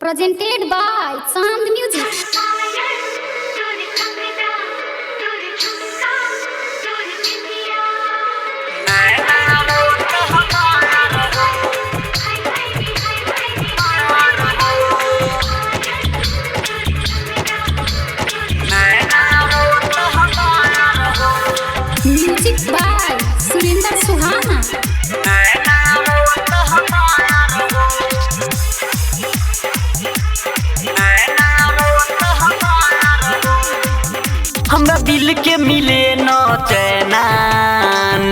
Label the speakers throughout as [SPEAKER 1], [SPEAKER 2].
[SPEAKER 1] Presented by Sand Music. Music by Surinder Suhana.
[SPEAKER 2] हमरा दिल के मिले न चैना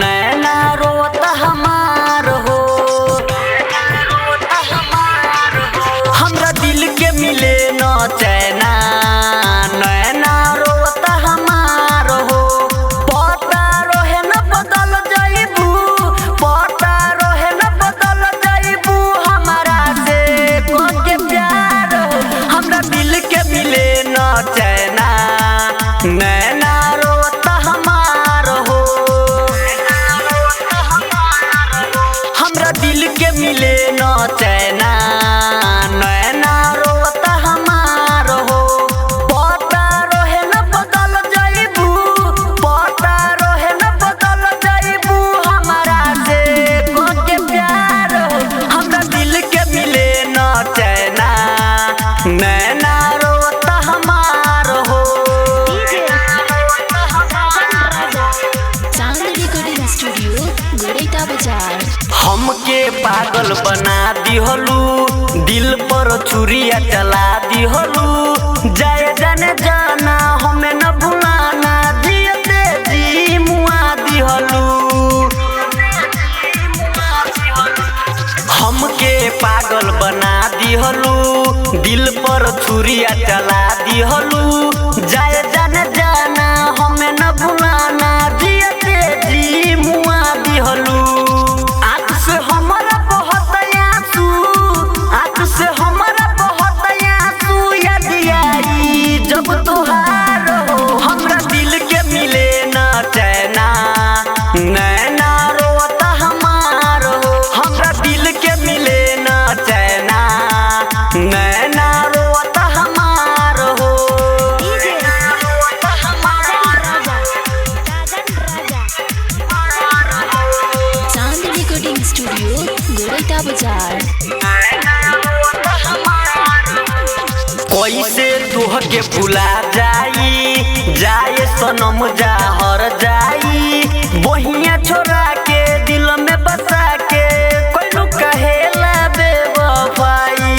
[SPEAKER 2] नैना रोता हमार हो। हमरा दिल के मिले न चैना नैना रोता हमार हो। पता रहे न बदल जाइबू, पता रहे न बदल जाइबू हमारा से के प्यार हो। हमरा दिल के मिले न चैना नैना रोता हमार हो। हमरा दिल के मिले न चैना नैना रोता हमार हो। पता रहे न बदल जाइबू, पता रहे न बदल जाइबू हमारा से के प्यार हो। हमरा दिल के मिले न चैना नैना रोता हमार हो। हमके पागल बना दिहलू, दिल पर छुरिया चला दिहलू। जाए जाने जाना हमें न भुलाना, जियते जी मुआ दिहलू। हमके पागल बना दिहलू, दिल पर छुरिया चला दिहलू। जाए जाने जाना हमें न भुलाना, जियते जी मुआ दिहलू। से हमारा बहुत आंसू, आँख से हमारा बहुत आंसू याद आई जब तुहार हो। हमरा दिल के मिले न चैना नैना रोता हमार हो। हमरा दिल के मिले न चैना नैना रोता हमार हो।
[SPEAKER 1] स्टूडियो गोरेटा बाजार।
[SPEAKER 2] कैसे तुह के भुला जाई, जाए सनम जहर जाई। बहिया छोड़ा के दिल में बसा के कोई कहेला बेवफाई।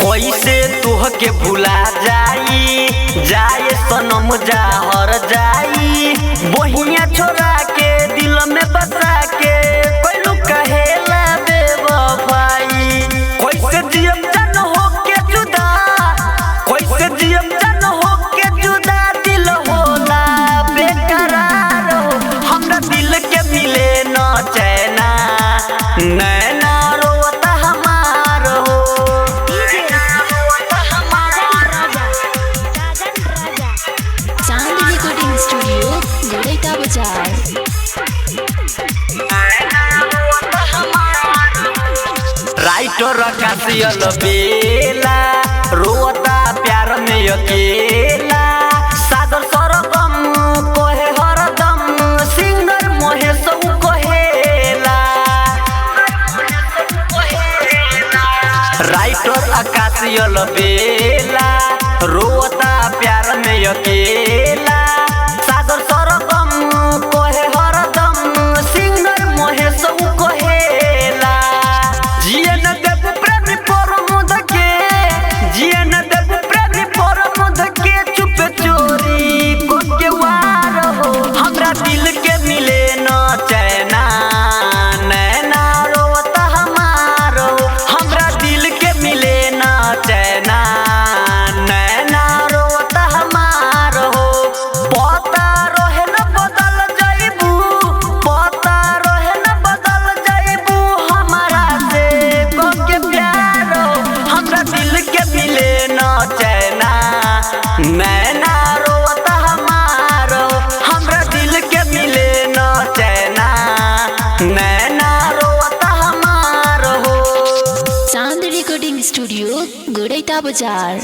[SPEAKER 2] कैसे तुह के भुला जाई, जाए सनम जहर जाई। बहिया छोड़ा के दिल में बसा के कोई कहेला बेवफाई। कैसे जियम जन हो के जुदा, कैसे जियम जन हो के जुदा। दिल होला बेकरार हो। हमरा दिल के मिले न चैना नैना रोता हमार हो।
[SPEAKER 1] चांद रिकॉर्डिंग स्टूडियो गोरेटा बाजार।
[SPEAKER 2] राइटर कासियल बेला रोता प्यार में अकेला। सागर सरगम कहे हरदम, सिंगर महेश कहेला। राइटर कासियल बेला रोता प्यार में अकेला। सागर सरगम कहे हरदम, सिंगर महेश कहेला। जिए न देव प्रेमी पर मुद के, जिए न देव प्रेमी पर मुद के। चुप चोरी को के वार हो। हमरा दिल के मिले न चैना नैना रोता हमार हो। हमरा दिल के मिले न चैना नैना रोता हमार हो।
[SPEAKER 1] रिकॉर्डिंग स्टूडियो गोरैता बाजार।